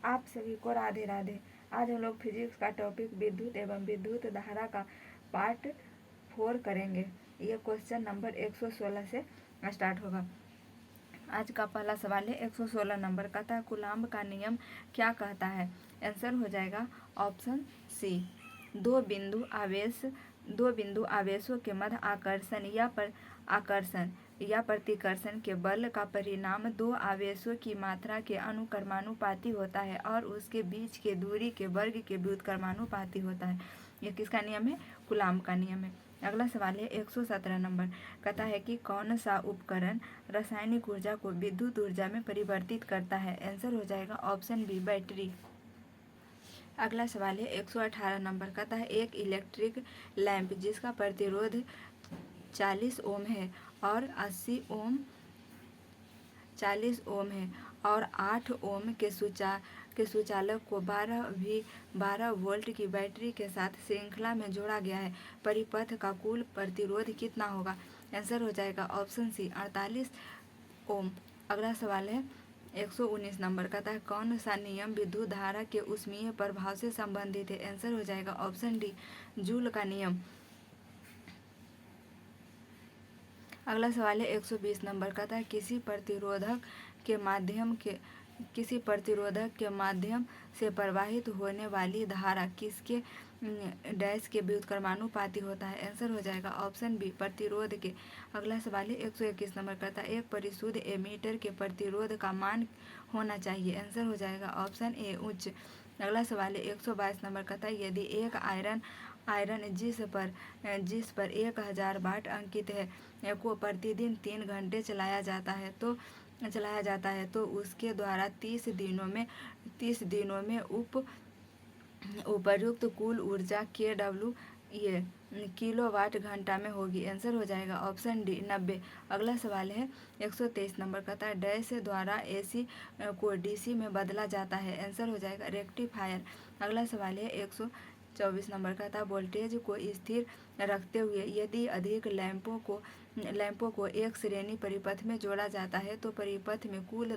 आप सभी को राधे राधे। आज हम लोग फिजिक्स का टॉपिक विद्युत एवं विद्युत धारा का पार्ट 4 करेंगे। ये क्वेश्चन नंबर 116 से स्टार्ट होगा। आज का पहला सवाल है 116 नंबर का था, कूलाम्ब का नियम क्या कहता है? आंसर हो जाएगा ऑप्शन सी। दो बिंदु आवेशों के मध्य आकर्षण या प्रतिकर्षण के बल का परिणाम दो आवेशों की मात्रा के अनुक्रमानुपाती होता है और उसके बीच के दूरी के वर्ग के व्युत्क्रमानुपाती होता है। यह किसका नियम है? कूलाम्ब का नियम है। अगला सवाल है 117 नंबर, कहता है कि कौन सा उपकरण रासायनिक ऊर्जा को विद्युत ऊर्जा में परिवर्तित करता है? आंसर हो जाएगा ऑप्शन बी, बैटरी। अगला सवाल है 118 नंबर, कहता है एक इलेक्ट्रिक लैंप जिसका प्रतिरोध 40 ओम है और 80 ओम 40 ओम है और 8 ओम के सुचालक को 12 वोल्ट की बैटरी के साथ श्रृंखला में जोड़ा गया है, परिपथ का कुल प्रतिरोध कितना होगा? आंसर हो जाएगा ऑप्शन सी, 48 ओम। अगला सवाल है 119 नंबर, कहता है कौन सा नियम विद्युत धारा के ऊष्मीय प्रभाव से संबंधित है? आंसर हो जाएगा ऑप्शन डी, जूल का नियम। अगला सवाल है 120 नंबर, कहता है किसी प्रतिरोधक के माध्यम से प्रवाहित होने वाली धारा किसके डैश के व्युत्क्रमानुपाती होता है? आंसर हो जाएगा ऑप्शन बी, प्रतिरोध के। अगला सवाल है 121 नंबर, कहता है एक परिशुद्ध एमीटर के प्रतिरोध का मान होना चाहिए? आंसर हो जाएगा ऑप्शन ए, उच्च। अगला सवाल है 122 नंबर, कहता है यदि एक आयरन जिस पर 1000 वाट अंकित है को प्रतिदिन 3 घंटे चलाया जाता है तो उसके द्वारा 30 दिनों में उपर्युक्त कुल ऊर्जा KW ये किलोवाट घंटा में होगी? आंसर हो जाएगा ऑप्शन डी, 90। अगला सवाल है 123 नंबर, कहता है डैश द्वारा AC को DC में बदला जाता है? आंसर हो जाएगा रेक्टिफायर। अगला सवाल है 124 नंबर, कहता है वोल्टेज को स्थिर रखते हुए यदि अधिक लैंपों को एक श्रेणी परिपथ में जोड़ा जाता है तो परिपथ में कुल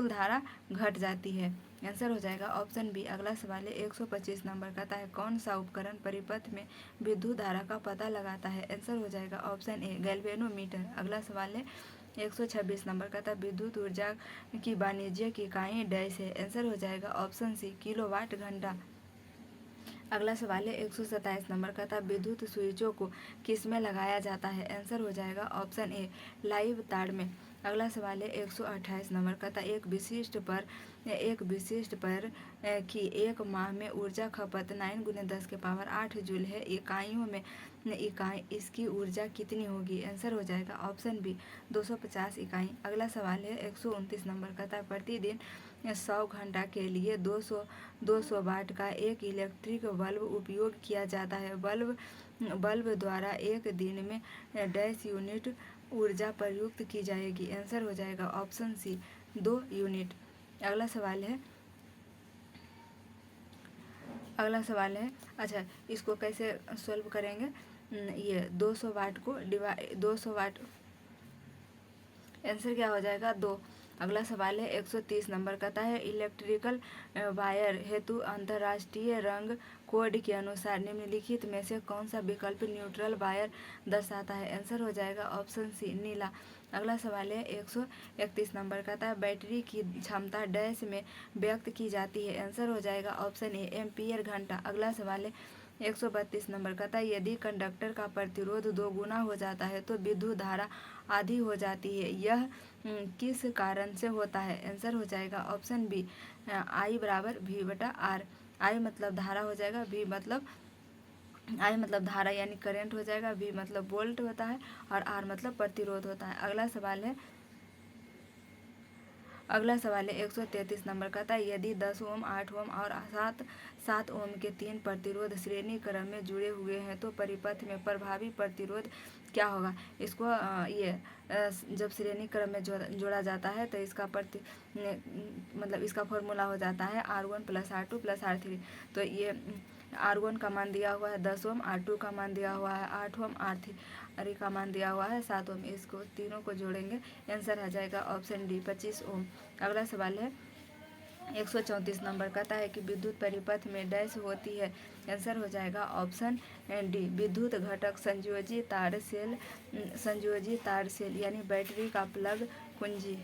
धारा घट जाती है? आंसर हो जाएगा ऑप्शन बी। अगला सवाल है 125 नंबर, कहता है कौन सा उपकरण परिपथ में विद्युत धारा का पता लगाता है? आंसर हो जाएगा ऑप्शन ए, गैल्वेनोमीटर। अगला सवाल है 126 नंबर, कहता है विद्युत ऊर्जा की वाणिज्यिक इकाई डैश है? आंसर हो जाएगा ऑप्शन सी, किलोवाट घंटा। अगला सवाल है 127 नंबर, कहता है विद्युत स्विचों को किस में लगाया जाता है? आंसर हो जाएगा ऑप्शन ए, लाइव तार में। अगला सवाल है 128 नंबर, कहता है एक विशिष्ट पर की एक माह में ऊर्जा खपत 9 × 10⁸ जूल है। इसकी ऊर्जा कितनी होगी? आंसर हो जाएगा ऑप्शन बी, 250 इकाई। अगला सवाल है 129 नंबर, कहता है प्रतिदिन 100 घंटा के लिए 200 वाट का एक इलेक्ट्रिक बल्ब उपयोग किया जाता है। बल्ब द्वारा एक दिन में डैश यूनिट ऊर्जा प्रयुक्त की जाएगी? आंसर हो जाएगा ऑप्शन सी, 2 यूनिट। अगला सवाल है अच्छा, इसको कैसे सॉल्व करेंगे? ये 200 वाट को 200 वाट, आंसर क्या हो जाएगा? 2। अगला सवाल है 130 नंबर, कहता है इलेक्ट्रिकल वायर हेतु अंतर्राष्ट्रीय रंग कोड के अनुसार निम्नलिखित में से कौन सा विकल्प न्यूट्रल वायर दर्शाता है? आंसर हो जाएगा ऑप्शन सी, नीला। अगला सवाल है 131 नंबर, कहता है बैटरी की क्षमता डैश में व्यक्त की जाती है? आंसर हो जाएगा ऑप्शन ए, एम्पियर घंटा। अगला सवाल है 132 नंबर, कहता है यदि कंडक्टर का प्रतिरोध 2 गुना हो जाता है तो विद्युत धारा आधी हो जाती है, यह किस कारण से होता है? आंसर हो जाएगा option B, I = V/R। I मतलब धारा हो जाएगा, I मतलब धारा यानी करंट हो जाएगा, V मतलब वोल्ट होता है और R मतलब प्रतिरोध होता है। अगला सवाल है 133 नंबर, कहता है यदि 10 ओम 8 ओम और 7 ओम के 3 प्रतिरोध श्रेणी क्रम में जुड़े हुए हैं तो परिपथ में प्रभावी प्रतिरोध क्या होगा? इसको जब श्रेणी क्रम में जोड़ा जाता है तो इसका इसका फॉर्मूला हो जाता है R1 + R2 + R3। तो ये R1 का मान दिया हुआ है 10 ओम, R2 का मान दिया हुआ है 8 ओम, R3 का मान दिया हुआ है 7 ओम। इसको तीनों को जोड़ेंगे, आंसर आ जाएगा ऑप्शन डी 25 ओम। अगला सवाल है 134 नंबर, कहता है कि विद्युत परिपथ में डैश होती है, आंसर हो जाएगा ऑप्शन डी विद्युत घटक, संयोजी तार सेल यानी बैटरी का प्लग कुंजी।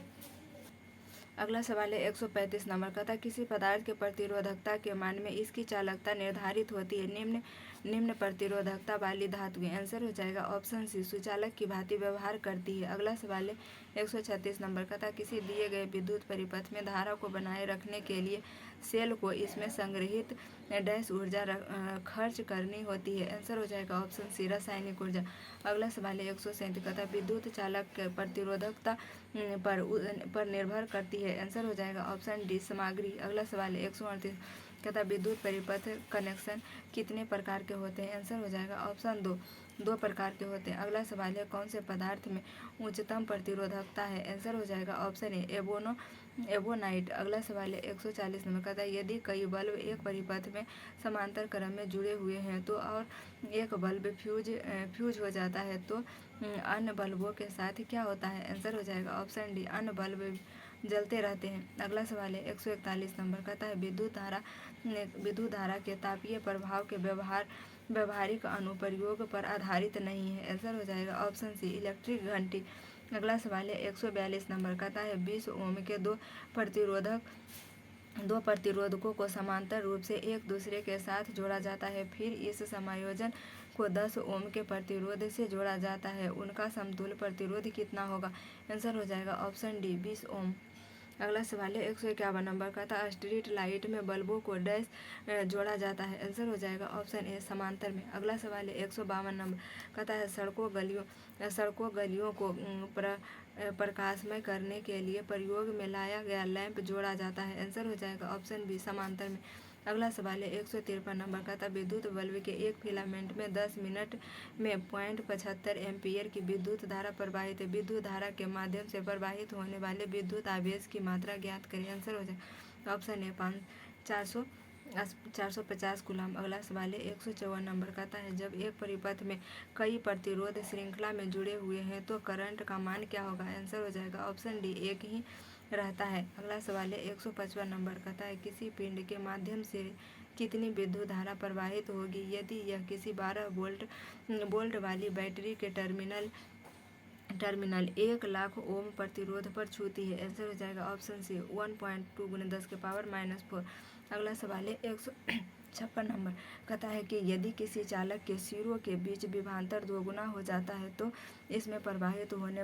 अगला सवाल है 135 नंबर, कहता है किसी पदार्थ के प्रतिरोधकता के मान में इसकी चालकता निर्धारित होती है, निम्न प्रतिरोधकता वाली धातुएं, आंसर हो जाएगा ऑप्शन सी सुचालक की भांति व्यवहार करती है। अगला सवाल है 136 नंबर, कहता है किसी दिए गए विद्युत परिपथ में धारा को बनाए रखने के लिए सेल को इसमें संग्रहित डैश ऊर्जा खर्च करनी होती है, आंसर हो जाएगा ऑप्शन सी रासायनिक ऊर्जा। अगला सवाल है 137, कहता है विद्युत चालक के प्रतिरोधकता पर निर्भर करती है, आंसर हो जाएगा ऑप्शन डी सामग्री। अगला सवाल है 138, कहता है विद्युत परिपथ कनेक्शन कितने प्रकार के होते हैं, आंसर हो जाएगा ऑप्शन दो प्रकार के होते हैं। अगला सवाल है कौन से पदार्थ में उच्चतम प्रतिरोधकता है, आंसर हो जाएगा ऑप्शन ए एबोनाइट। अगला सवाल है 140 नंबर, कहता है यदि कई बल्ब एक परिपथ में समांतर क्रम में जुड़े हुए हैं तो और एक बल्ब फ्यूज हो जाता है तो अन्य बल्बों के साथ क्या होता है, आंसर हो जाएगा ऑप्शन डी अन्य बल्ब जलते रहते हैं। अगला सवाल है 141 नंबर, कहता है विद्युत धारा के तापीय प्रभाव के व्यवहारिक अनुप्रयोग पर आधारित नहीं है, आंसर हो जाएगा ऑप्शन सी इलेक्ट्रिक घंटी। अगला सवाल है 142 नंबर, कहता है 20 ओम के दो प्रतिरोधकों को समांतर रूप से एक दूसरे के साथ जोड़ा जाता है, फिर इस समायोजन को 10 ओम के प्रतिरोध से जोड़ा जाता है, उनका समतुल्य प्रतिरोध कितना होगा, आंसर हो जाएगा ऑप्शन डी 20 ओम। अगला सवाल है 151 नंबर, कहता है स्ट्रीट लाइट में बल्बों को डैश जोड़ा जाता है, आंसर हो जाएगा ऑप्शन ए समांतर में। अगला सवाल है 152 नंबर, कहता है सड़कों गलियों को प्रकाशमय करने के लिए प्रयोग में लाया गया लैंप जोड़ा जाता है, आंसर हो जाएगा ऑप्शन बी समांतर में। अगला सवाल है 153 नंबर, कहता है विद्युत बल्ब के एक फिलामेंट में 10 मिनट में 0.75 एम्पीयर की विद्युत धारा प्रवाहित है, विद्युत धारा के माध्यम से प्रवाहित होने वाले विद्युत आवेश की मात्रा ज्ञात करें, आंसर हो जाए ऑप्शन ए 450 कूलम। अगला सवाल है 154 नंबर, कहता है जब एक परिपथ में कई प्रतिरोध श्रृंखला में जुड़े हुए हैं तो करंट का मान क्या होगा, आंसर हो जाएगा ऑप्शन डी एक ही रहता है। अगला सवाल है 155 नंबर, कहता है किसी पिंड के माध्यम से कितनी विद्युत धारा प्रवाहित होगी यदि यह किसी 12 वोल्ट वाली बैटरी के टर्मिनल 1,00,000 ओम प्रतिरोध पर छूती है, आंसर हो जाएगा ऑप्शन सी 1.2 × 10⁻⁻⁴। अगला सवाल है 156 नंबर, कहता है कि यदि किसी चालक के सिरों के बीच विभवांतर दोगुना हो जाता है तो इसमें प्रवाहित होने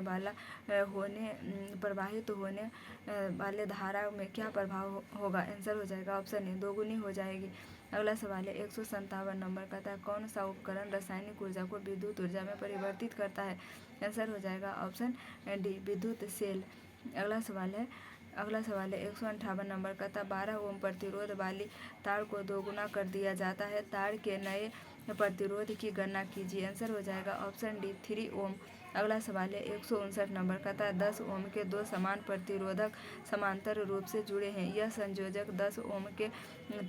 वाले धारा में क्या प्रभाव होगा, आंसर हो जाएगा ऑप्शन ए दोगुनी हो जाएगी। अगला सवाल है 157 नंबर, कहता है कौन सा उपकरण रासायनिक ऊर्जा को विद्युत ऊर्जा में परिवर्तित करता है, आंसर हो जाएगा ऑप्शन डी विद्युत सेल। अगला सवाल है 158 नंबर, कहता 12 ओम प्रतिरोध वाली तार को दोगुना कर दिया जाता है, तार के नए प्रतिरोध की गणना कीजिए, आंसर हो जाएगा ऑप्शन डी 3 ओम। अगला सवाल है 159 नंबर, कहता है 10 ओम के दो समान प्रतिरोधक समांतर रूप से जुड़े हैं, यह संयोजक 10 ओम के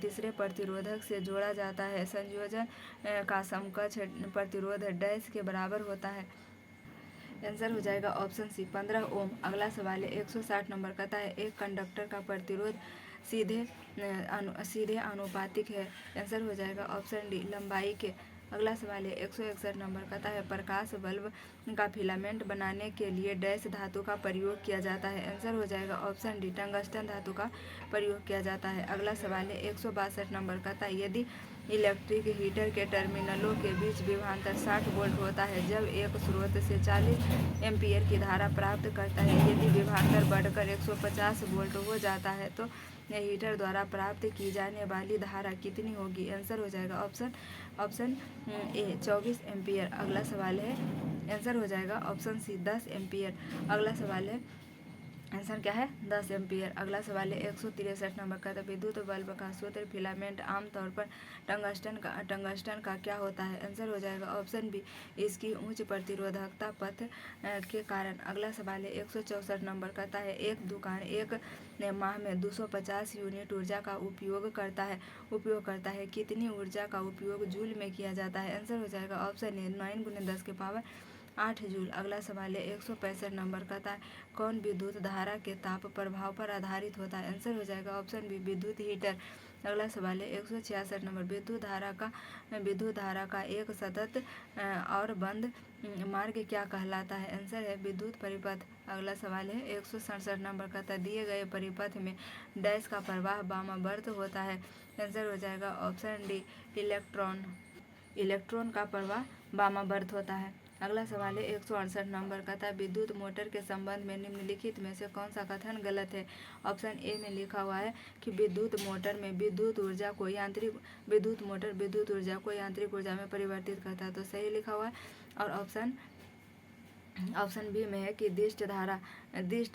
तीसरे प्रतिरोधक से जोड़ा जाता है, संयोजन का समकक्ष प्रतिरोध डैश के बराबर होता है, आंसर हो जाएगा ऑप्शन सी 15 ओम। अगला सवाल है 160 नंबर, कहता है एक कंडक्टर का प्रतिरोध सीधे आनुपातिक है, आंसर हो जाएगा ऑप्शन डी लंबाई के। अगला सवाल है 161 नंबर, कहता है प्रकाश बल्ब का फिलामेंट बनाने के लिए डैश धातु का प्रयोग किया जाता है, आंसर हो जाएगा ऑप्शन डी टंगस्टन धातु का प्रयोग किया जाता है। अगला सवाल है 162 नंबर, कहता है यदि इलेक्ट्रिक हीटर के टर्मिनलों के बीच विभवांतर 60 वोल्ट होता है जब एक स्रोत से 40 एम्पीयर की धारा प्राप्त करता है, यदि विभवांतर बढ़कर 150 वोल्ट हो जाता है तो हीटर द्वारा प्राप्त की जाने वाली धारा कितनी होगी, आंसर हो जाएगा ऑप्शन ए 24 एम्पीयर। अगला सवाल है आंसर हो जाएगा ऑप्शन सी 10 एम्पीयर। अगला सवाल है आंसर क्या है 10 एम्पियर। अगला सवाल है 163 नंबर का। तो विद्युत बल्ब का सूत्र फिलामेंट आमतौर पर टंगस्टन का क्या होता है? आंसर हो जाएगा ऑप्शन बी इसकी उच्च प्रतिरोधकता पथ के कारण। अगला सवाल है 164 नंबर का है एक दुकान एक माह में 250 यूनिट ऊर्जा का उपयोग करता है कितनी ऊर्जा का उपयोग जूल में किया जाता है? आंसर हो जाएगा ऑप्शन ए 9 × 10 के पावर 8 जूल। अगला सवाल है 165 नंबर का था कौन विद्युत धारा के ताप प्रभाव पर आधारित होता है? आंसर हो जाएगा ऑप्शन बी विद्युत हीटर। अगला सवाल है 166 नंबर विद्युत धारा का एक सतत और बंद मार्ग क्या कहलाता है? आंसर है विद्युत परिपथ। अगला सवाल है 167 नंबर का था दिए गए परिपथ में डैश का प्रवाह वामावर्त होता है? आंसर हो जाएगा ऑप्शन डी इलेक्ट्रॉन का प्रवाह वामावर्त होता है। अगला सवाल है 168 नंबर का था विद्युत मोटर के संबंध में निम्नलिखित में से कौन सा कथन गलत है? ऑप्शन ए में लिखा हुआ है कि विद्युत मोटर विद्युत ऊर्जा को यांत्रिक ऊर्जा में परिवर्तित करता है, तो सही लिखा हुआ है। और ऑप्शन बी में है कि दिष्ट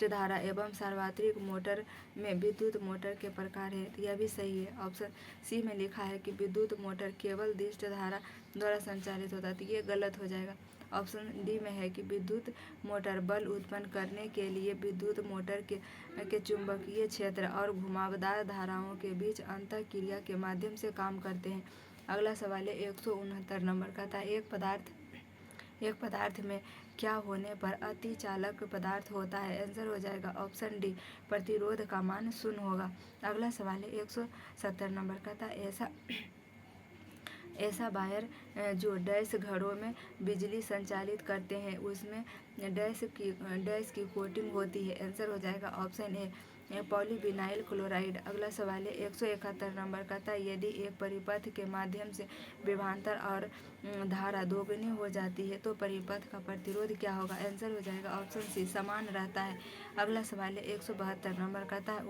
धारा एवं सार्वत्रिक मोटर में विद्युत मोटर के प्रकार है, यह भी सही है। ऑप्शन सी में लिखा है कि विद्युत मोटर केवल दिष्ट धारा द्वारा संचालित होता है, तो ये गलत हो जाएगा। ऑप्शन डी में है कि विद्युत मोटर बल उत्पन्न करने के लिए विद्युत मोटर के चुंबकीय क्षेत्र और घुमावदार धाराओं के बीच अंतःक्रिया के माध्यम से काम करते हैं। अगला सवाल है 169 नंबर का था एक पदार्थ में क्या होने पर अतिचालक पदार्थ होता है? आंसर हो जाएगा ऑप्शन डी प्रतिरोध का मान 0 होगा। अगला सवाल है 170 नंबर का था ऐसा वायर जो डैश घरों में बिजली संचालित करते हैं उसमें डैश की कोटिंग होती है? आंसर हो जाएगा ऑप्शन ए पॉलीविनाइल क्लोराइड। अगला सवाल है 171 नंबर का था यदि एक परिपथ के माध्यम से विभवांतर और धारा दोगुनी हो जाती है तो परिपथ का प्रतिरोध क्या होगा? आंसर हो जाएगा ऑप्शन सी समान रहता है। अगला सवाल है 172 नंबर का था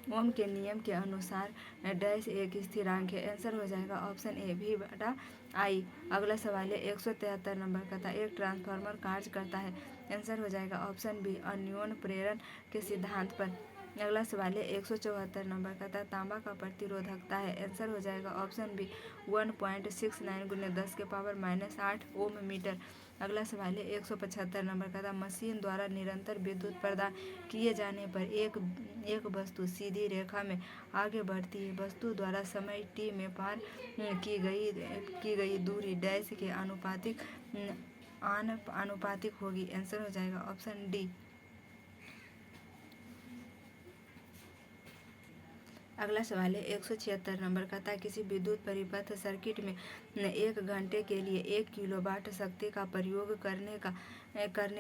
ओम के नियम के अनुसार डैश एक स्थिरांक है? आंसर हो जाएगा ऑप्शन ए V/I। अगला सवाल है 173 नंबर का था एक ट्रांसफार्मर कार्य करता है? आंसर हो जाएगा ऑप्शन बी अन्योन प्रेरण के सिद्धांत पर। अगला सवाल है 174 नंबर का था तांबा का प्रतिरोधकता है? आंसर हो जाएगा ऑप्शन बी 1.69 × 10 के पावर -8 ओम मीटर। अगला सवाल है 175 नंबर का था मशीन द्वारा निरंतर विद्युत प्रदान किए जाने पर एक वस्तु सीधी रेखा में आगे बढ़ती है। वस्तु द्वारा समय t में पार की गई दूरी डैश के आनुपातिक होगी? आंसर हो जाएगा ऑप्शन डी। अगला सवाल है 176 नंबर का था किसी विद्युत परिपथ सर्किट में 1 घंटे के लिए 1 किलोवाट शक्ति का प्रयोग करने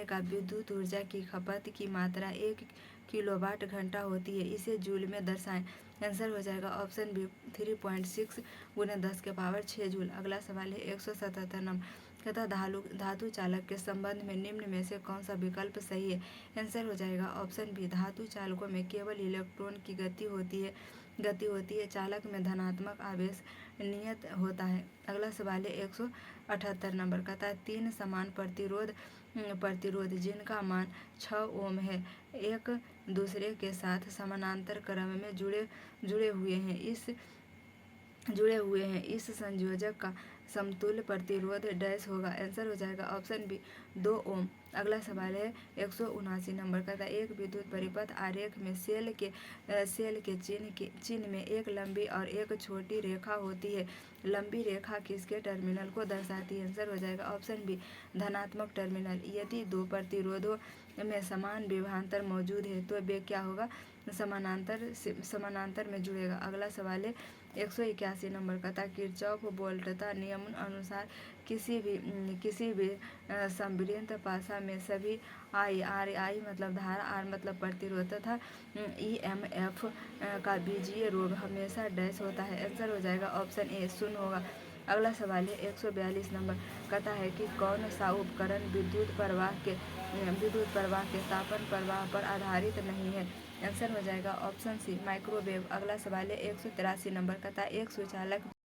का विद्युत ऊर्जा की खपत की मात्रा 1 किलोवाट घंटा होती है, इसे जूल में दर्शाएं। आंसर हो जाएगा ऑप्शन बी 3.6 × 10 के पावर 6 जूल। अगला सवाल है 177 नंबर तथा धातु चालक के संबंध में निम्न में से कौन सा विकल्प सही है? आंसर हो जाएगा ऑप्शन बी धातु चालकों में केवल इलेक्ट्रॉन की गति होती है चालक में धनात्मक आवेश नियत होता है। अगला सवाल है 178 नंबर का था 3 समान प्रतिरोध जिनका मान 6 ओम है एक दूसरे के साथ समानांतर क्रम में जुड़े हुए हैं इस संयोजक का समतुल्य प्रतिरोध डैश होगा? आंसर हो जाएगा ऑप्शन बी 2 ओम। अगला सवाल है 179 नंबर का था एक विद्युत परिपथ आरेख में सेल के चिन्ह में एक लंबी और एक छोटी रेखा होती है। लंबी रेखा किसके टर्मिनल को दर्शाती है? आंसर हो जाएगा ऑप्शन बी धनात्मक टर्मिनल। यदि दो प्रतिरोधों में समान विभवांतर मौजूद है तो वे क्या होगा? समानांतर में जुड़ेगा। अगला सवाल है 181 नंबर का था किरचॉफ वोल्टता नियम अनुसार किसी भी संवृत पासा में सभी I मतलब धारा R मतलब प्रतिरोध तथा EMF का बीजीय योग हमेशा डैश होता है? आंसर हो जाएगा ऑप्शन ए 0 होगा। अगला सवाल है 142 नंबर कहता है कि कौन सा उपकरण विद्युत प्रवाह के तापन प्रवाह पर आधारित नहीं है? आंसर हो जाएगा ऑप्शन सी माइक्रोवेव। अगला सवाल है 183 नंबर का था एक सुचालक